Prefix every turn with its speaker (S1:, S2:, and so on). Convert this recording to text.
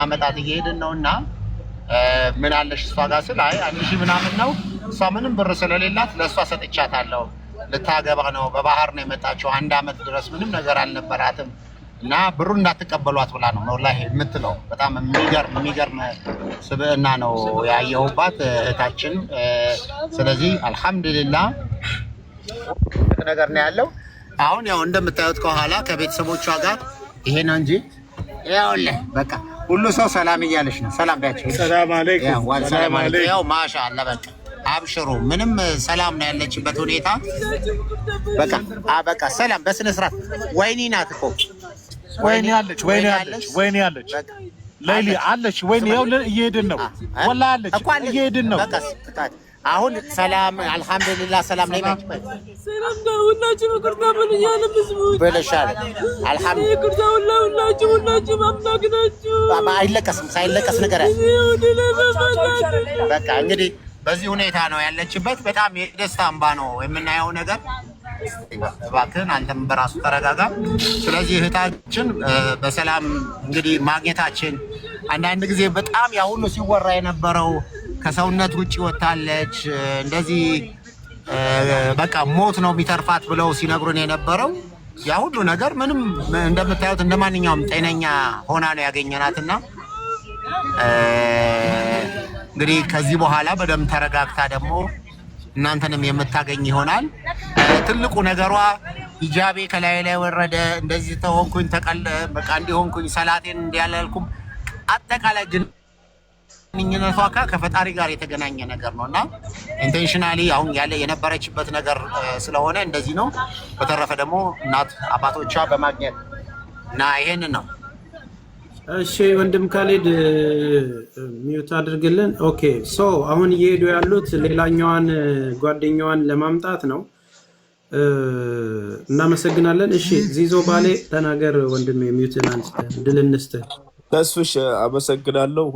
S1: አመጣት እየሄድን ነውና ምን አለሽ እሷ ጋር ስል አይ 1000 ምናምን ነው እሷ ምንም ብር ስለሌላት ለእሷ ሰጥቻታለሁ ልታገባ ነው በባህር ነው የመጣችው 1 አመት ድረስ ምንም ነገር አልነበራትም እና ብሩን እንዳትቀበሏት ብላ ነው ወላሂ የምትለው በጣም የሚገርም ስብዕና ነው ያየሁባት እህታችን ስለዚህ አልহামዱሊላህ ነገር ነው ያለው አሁን ያው እንደምታዩት ከኋላ ከቤተሰቦቿ ጋር ይሄ ነው እንጂ ያውልህ በቃ ሁሉ ሰው ሰላም እያለሽ ነው ሰላም ቢያችሁ
S2: ሰላም አለይኩም
S1: ሰላም አለይኩም ያው ማሻአላህ በቃ አብሽሩ ምንም ሰላም ነው ያለችበት ሁኔታ በቃ ሰላም በስነ ስርዓት ወይኒ ናት እኮ
S2: ወይኒ አለች ሌሊ አለች ወይኒ ያው እየሄድን ነው ወላ አለች እየሄድን ነው
S1: በቃ አሁን ሰላም አልহামዱሊላህ ሰላም ላይ ነች
S3: ሰላም ነው ሁላችንም ይቅርታ ብለኛል
S1: ብለሻል አልহামዱሊላህ
S3: ይቅርታ ሁላችሁ አምላክ ናችሁ
S1: አይለቀስም ሳይለቀስ ነገር በቃ እንግዲህ በዚህ ሁኔታ ነው ያለችበት በጣም የደስታ እንባ ነው የምናየው ነገር እባክህን አንተም በራሱ ተረጋጋ ስለዚህ እህታችን በሰላም እንግዲህ ማግኘታችን አንዳንድ ጊዜ በጣም ያ ሁሉ ሲወራ የነበረው ከሰውነት ውጪ ወጣለች እንደዚህ በቃ ሞት ነው የሚተርፋት ብለው ሲነግሩን የነበረው ያ ሁሉ ነገር ምንም እንደምታዩት እንደማንኛውም ጤነኛ ሆና ነው ያገኘናትና እንግዲህ ከዚህ በኋላ በደም ተረጋግታ ደግሞ እናንተንም የምታገኝ ይሆናል ትልቁ ነገሯ ሂጃቤ ከላይ ላይ ወረደ እንደዚህ ተሆንኩኝ በቃ እንዲሆንኩኝ ሰላቴን እንዲያላልኩም አጠቃላይ ግንኙነቷ ከፈጣሪ ጋር የተገናኘ ነገር ነውና ኢንቴንሽናሊ አሁን ያለ የነበረችበት ነገር ስለሆነ እንደዚህ ነው በተረፈ ደግሞ እናት አባቶቿ በማግኘት እና ይሄን ነው
S4: እሺ ወንድም ካሌድ ሚውት አድርግልን ኦኬ ሶ አሁን እየሄዱ ያሉት ሌላኛዋን ጓደኛዋን ለማምጣት ነው እናመሰግናለን እሺ ዚዞ ባሌ ተናገር ወንድም ሚውትን አንስተ ድል እንስተ
S5: ተስፍሽ አመሰግናለሁ